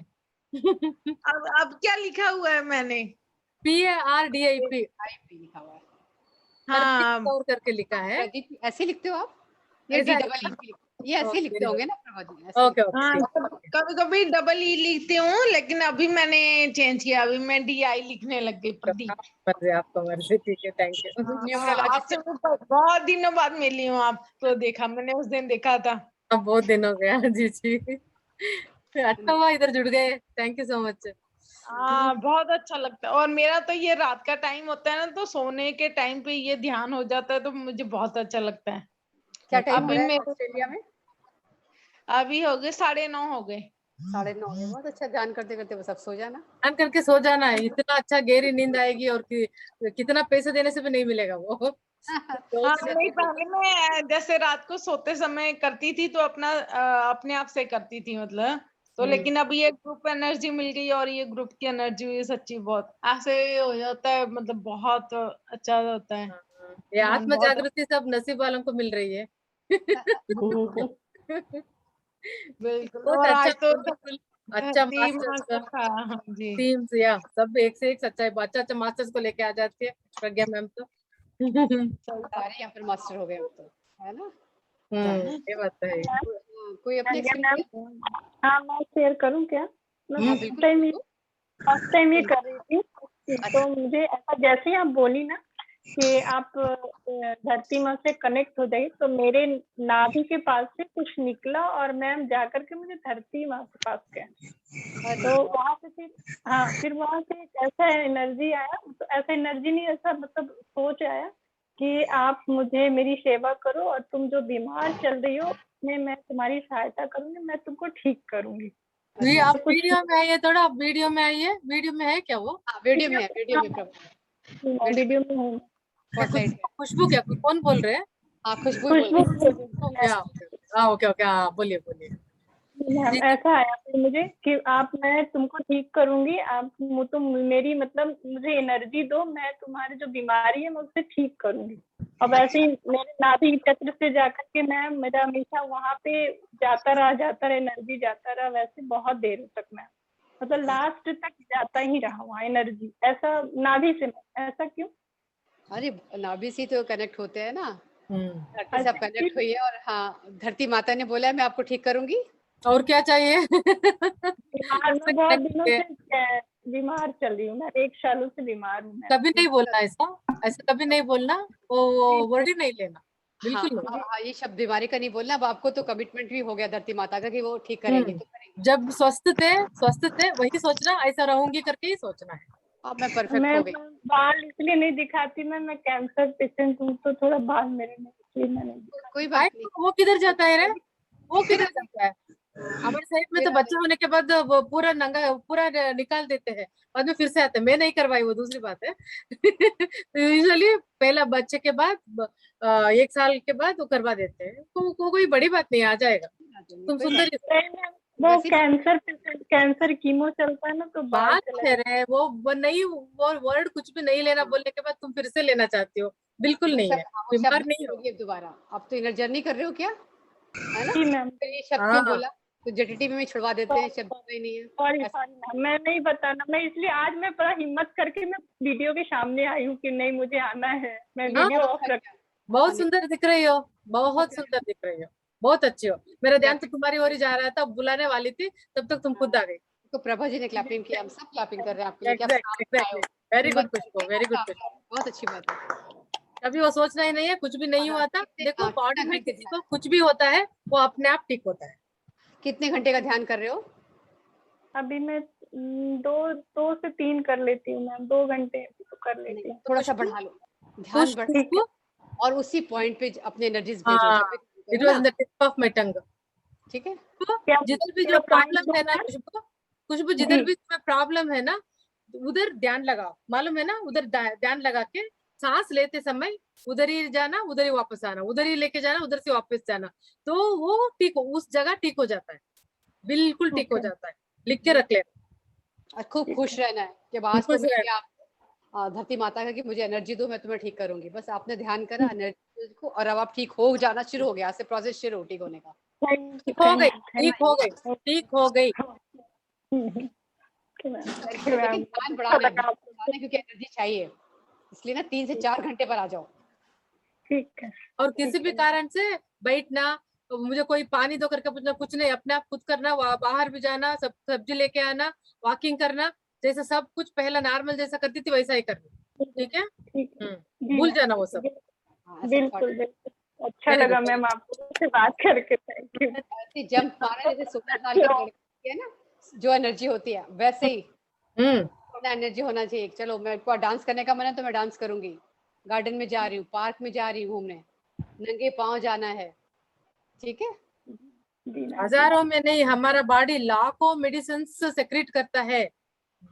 अब क्या लिखा हुआ है मैंने? PARDIP लिखा हुआ है। प्रदीप हाँ कौर करके लिखा है। प्रदीप ऐसे लिखते हो आप? ये ऐसा DEE ये ऐसे लिखते होंगे ना प्रभा जी, ऐसे ओके लिखते हाँ, ओके। कभी कभी डबल ई लिखती हूँ, लेकिन अभी मैंने चेंज किया, अभी मैं DI लिखने लग गई, प्रदीप। मर्जी, आपको मर्जी, ठीक है, थैंक यू। हाँ, न्यूमरोलॉजी आपसे से मैं बहुत दिनों बाद मिली हूँ, आपको देखा मैंने उस दिन देखा था। अब बहुत दिन हो गया। जी जी, अच्छा हुआ इधर जुड़ गए, थैंक यू सो मच। हाँ, बहुत अच्छा लगता है। और मेरा तो ये रात का टाइम होता है ना, तो सोने के टाइम पे ये ध्यान हो जाता है, तो मुझे बहुत अच्छा लगता है। क्या टाइम हो अभी रहा है मेरे ऑस्ट्रेलिया में? अभी हो गए 9:30 हो गए। 9:30 हो गए, बहुत अच्छा। ध्यान करते करते बस अब सो जाना। ध्यान करके सो जाना है, इतना अच्छा गहरी नींद आएगी, और कितना पैसे देने से भी नहीं मिलेगा वो। हाँ, तो नहीं पहले मैं जैसे रात को सोते समय करती थी, तो अपने आप से करती थी, मतलब तो लेकिन अब ये ग्रुप एनर्जी मिल गई, और ये ग्रुप की एनर्जी हुई सच्ची, बहुत ऐसे हो जाता है, मतलब बहुत अच्छा होता है। ये मन आत्म बहुत जागृति सब नसीब वालों को मिल रही है। बिल्कुल। बहुत और अच्छा, आज तो बिल्कुल अच्छा धरती मास्टर्स माँ का का था। हाँ जी। टीम्स, या सब एक से एक सच्चाई, अच्छा अच्छा मास्टर्स को लेके आ जाती है प्रज्ञा मैम तो। सारे यहाँ पर मास्टर हो गए अब तो, है ना? ये बात तो है। कोई अपने संज्ञा एक्सपीरियंस मैम, हाँ मैं शेयर करूँ क्या? मैं हाँ फर्स्ट बिल्कुल टाइम बिल्कुल। फर्स्ट टाइम ये कर रही थी, अच्छा तो मुझे ऐसा जैसे ही आप बोली ना कि आप धरती माँ से कनेक्ट हो गई, तो मेरे नाभि के पास से कुछ निकला, और मैम जाकर के मुझे धरती माँ के पास गया। अरे तो वाह, वहां से फिर वहां से एक ऐसा एनर्जी आया, तो ऐसा एनर्जी नहीं, ऐसा मतलब सोच आया कि आप मुझे मेरी सेवा करो, और तुम जो बीमार चल रही हो उसमें मैं तुम्हारी सहायता करूंगी, मैं तुमको ठीक करूंगी। ये अच्छा आप अच्छा। कुछ वीडियो में आइए, थोड़ा आप वीडियो में आइए, वीडियो में है क्या वो? हाँ वीडियो में है, वीडियो में प्रभा, वीडियो में हूँ। क्या स्पॉटलाइट है। खुशबू क्या, कौन बोल रहे हैं? हाँ खुशबू ही बोल रही है। खुशबू क्या? हाँ ओके ओके, हाँ बोलिए बोलिए। मैम जी जी। ऐसा आया फिर मुझे कि आप, मैं तुमको ठीक करूंगी, आप तुम मेरी मतलब मुझे एनर्जी दो, मैं तुम्हारी जो बीमारी है मैं उससे ठीक करूंगी। अब ऐसे ही मेरे नाभि चक्र से जाकर के मैं, मेरा हमेशा वहां पे जाता रहा एनर्जी जाता रहा, वैसे बहुत देर तक मैं, मतलब लास्ट तक जाता ही रहा वहाँ एनर्जी, ऐसा नाभि से। ऐसा क्यों? अरे नाभि से तो कनेक्ट होते हैं ना, धरती से आप अच्छा, कनेक्ट हुई है। और हाँ, धरती माता ने बोला है मैं आपको ठीक करूंगी। और क्या चाहिए? बीमार मैं बहुत दिनों से बीमार चल रही हूँ, मैं 1 सालों से बीमार हूँ मैं। कभी नहीं बोलना ऐसा, ऐसा कभी नहीं बोलना, वो वर्ड ही नहीं लेना, हाँ बिल्कुल हाँ नहीं। हाँ, ये शब्द बीमारी का नहीं बोलना। अब आपको तो कमिटमेंट भी हो गया धरती माता का कि वो ठीक करेंगी तो करेंगी। जब स्वस्थ थे वही सोचना, ऐसा रहूंगी करके ही सोचना है। अब मैं परफेक्ट मैं हो गई। बाल इसलिए नहीं दिखाती, मैं कैंसर पेशेंट हूँ, तो थोड़ा बाल मेरे में इसलिए मैं नहीं दिखाती। कोई आए बात नहीं। तो वो किधर जाता है रे, वो किधर जाता है? हमारे साइड में तो मेरा बच्चा होने के बाद वो पूरा नंगा पूरा निकाल देते हैं, बाद में फिर से आते हैं। मैं नहीं करवाई, वो दूसरी बात है। तो यूजुअली पहला बच्चे के बाद 1 साल के बाद वो करवा देते हैं, तो कोई बड़ी बात नहीं, आ जाएगा। तुम कोई सुंदर बात ही नहीं, मैम, वो वैसे कैंसर पेशेंट, कैंसर कीमो चलता है ना, तो बाल बात चला है जाता रे, वो नहीं, वो वर्ड कुछ भी नहीं लेना बोलने के बाद तुम फिर से लेना चाहती हो, बिल्कुल वो नहीं है, शब्द, हाँ, वो शब्द बीमार नहीं नहीं हो। बोलिए दोबारा। आप तो इनर जर्नी कर रहे हो क्या, है ना? है। जी मैम, फिर ये शब्द क्यों हाँ बोला? तो जटिटी में छुड़वा देते हैं, शब्द ही नहीं है सॉरी ऐसा। सॉरी मैम, मैं नहीं बताना, मैं इसलिए आज मैं बड़ा हिम्मत करके मैं वीडियो के सामने आई हूँ कि नहीं मुझे आना है, मैं ये वीडियो बहुत ऑफ अच्छा रख। किया। बहुत हाँ, सुंदर दिख रही हो, बहुत सुंदर दिख रही हो, बहुत अच्छी हो। मेरा ध्यान तो तुम्हारी ओर ही जा रहा था, बुलाने वाली थी, तब तक तुम खुद आ गई। तो प्रभा जी ने क्लैपिंग किया, हम सब क्लैपिंग कर रहे हैं आपके लिए कि आप एग्जैक्टली सामने आए एग्जैक्टली, हो, वेरी गुड हिम्मत खुशबू, करके वेरी गुड सामने खुशबू। आए हो। बहुत अच्छी बात है। अभी वो सोचना ही नहीं है, कुछ भी नहीं हुआ था। देखो बॉडी में किसी को कुछ भी होता है वो अपने आप ठीक होता है। कितने घंटे का ध्यान कर रहे हो? अभी मैं 2 से 3 कर लेती हूँ मैम, 2 घंटे तो कर लेती हूँ। थोड़ा सा बढ़ा लो, ध्यान बढ़ा और उसी पॉइंट पे अपने एनर्जीज भेजो। It was in the tip of my टंग। ठीक है, जिधर भी जो प्रॉब्लम है ना खुशबू, जिधर भी तुम्हें प्रॉब्लम है ना उधर ध्यान लगाओ, मालूम है ना, उधर ध्यान लगा के सांस लेते समय उधर ही जाना, उधर ही वापस आना, उधर ही लेके जाना, उधर से वापस जाना, तो वो ठीक हो, उस जगह ठीक हो जाता है, बिल्कुल ठीक हो जाता है। लिख के रख लेना। खूब खुश रहना है कि आज तो मिल आप धरती माता का कि मुझे एनर्जी दो, मैं तुम्हें ठीक करूंगी। बस आपने ध्यान करा एनर्जी को और अब आप ठीक हो जाना शुरू हो गया, से प्रोसेस शुरू ठीक होने का। ठीक हो गई, ठीक हो गई, ठीक हो गई। लेकिन ध्यान बढ़ाना है क्योंकि एनर्जी चाहिए, इसलिए ना 3 से 4 घंटे पर आ जाओ। ठीक है। और किसी भी कारण से बैठना, तो मुझे कोई पानी दो करके पूछना, कुछ नहीं, अपने आप खुद करना, बाहर भी जाना, सब सब्जी लेके आना, वॉकिंग करना, जैसे सब कुछ पहला नॉर्मल जैसा करती थी वैसा ही करना। ठीक है, भूल जाना वो सब। बिल्कुल बिल्कुल, अच्छा लगा मैम आपसे बात करके, थैंक यू। ऐसे जंप मारा जैसे 16 साल की लड़की है ना, जो एनर्जी होती है वैसे ही एनर्जी होना चाहिए। चलो मेरे को डांस करने का मन है तो मैं डांस करूंगी, गार्डन में जा रही हूँ, पार्क में जा रही हूँ घूमने, नंगे पांव जाना है। ठीक है, हजारों में नहीं, हमारा बॉडी लाखों मेडिसिन सेक्रेट करता है,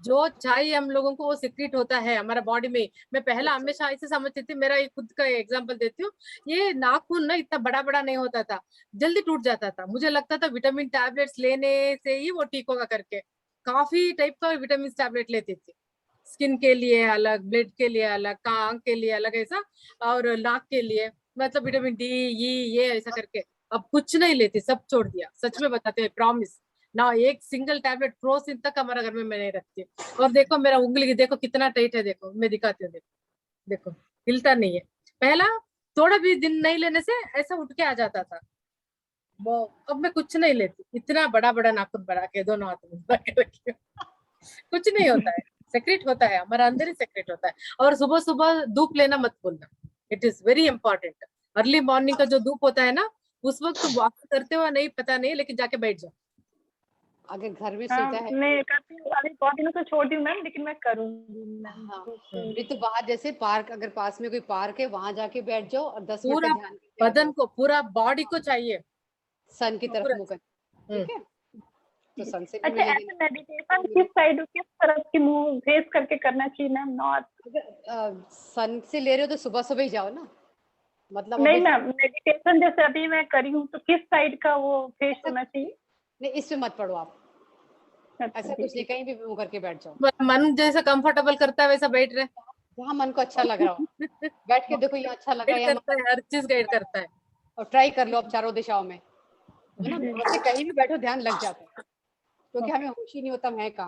जो चाहिए हम लोगों को वो सीक्रेट होता है हमारा बॉडी में। मैं पहला हमेशा ऐसे समझती थी, मेरा एक खुद का एग्जांपल देती हूँ, ये नाखून ना इतना बड़ा बड़ा नहीं होता था, जल्दी टूट जाता था, मुझे लगता था विटामिन टैबलेट्स लेने से ही वो ठीक होगा करके, काफी टाइप का विटामिन टैबलेट लेती थी, स्किन के लिए अलग, ब्लड के लिए अलग, आंख के लिए अलग ऐसा, और नाक के लिए, मतलब विटामिन डी ये ऐसा करके। अब कुछ नहीं लेती, सब छोड़ दिया, सच में बताते हैं, प्रॉमिस ना, एक सिंगल टैबलेट फ्रोसिन तक हमारा घर में मैं नहीं रखती। और देखो मेरा उंगली देखो कितना टाइट है, देखो मैं दिखाती हूँ, देखो देखो हिलता नहीं है। पहला थोड़ा भी दिन नहीं लेने से ऐसा उठ के आ जाता था वो, अब मैं कुछ नहीं लेती, इतना बड़ा बड़ा नाखून बढ़ा के दोनों हाथ में बढ़ा के रखी हूँ। कुछ नहीं होता है, सेक्रेट होता है हमारा, अंदर ही सेक्रेट होता है। और सुबह सुबह धूप लेना मत भूलना, it is very important. Early morning का जो धूप होता है ना, उस वक्त तुम वॉक करते हो नहीं पता नहीं, लेकिन जाके बैठ जाओ। अगर घर में सोता है मैं करती हूँ, अभी बहुत दिनों से छोटी हूँ मैम, लेकिन मैं करूंगी। नहीं तो बाहर जैसे पार्क, अगर पास में कोई पार्क है वहां जाके बैठ जाओ और 10 मिनट पूरा ध्यान बदन को, पूरा बॉडी को चाहिए सन की तरफ मुंह कर। ठीक है, तो सन से भी अच्छा, ऐसे मेडिटेशन किस साइड, किस तरफ की मुंह फेस करके करना चाहिए मैम? नॉर्थ? अगर सन से ले रहे हो तो सुबह सुबह ही जाओ ना, मतलब नहीं मैम, मेडिटेशन जैसे अभी मैं करी हूँ तो किस साइड का वो फेस होना चाहिए? नहीं, इस पे मत पढ़ो आप, ऐसा कुछ नहीं, कहीं भी मुंह करके बैठ जाओ, मन जैसा कंफर्टेबल करता है वैसा बैठ रहे, जहाँ मन को अच्छा लग रहा हो बैठ के देखो, ये अच्छा लगा या करता है, हर चीज गाइड करता है। और ट्राई कर लो आप चारों दिशाओं में, है ना, वैसे कहीं भी बैठो ध्यान लग जाता है, क्योंकि हमें होश ही नहीं होता मैं कहाँ।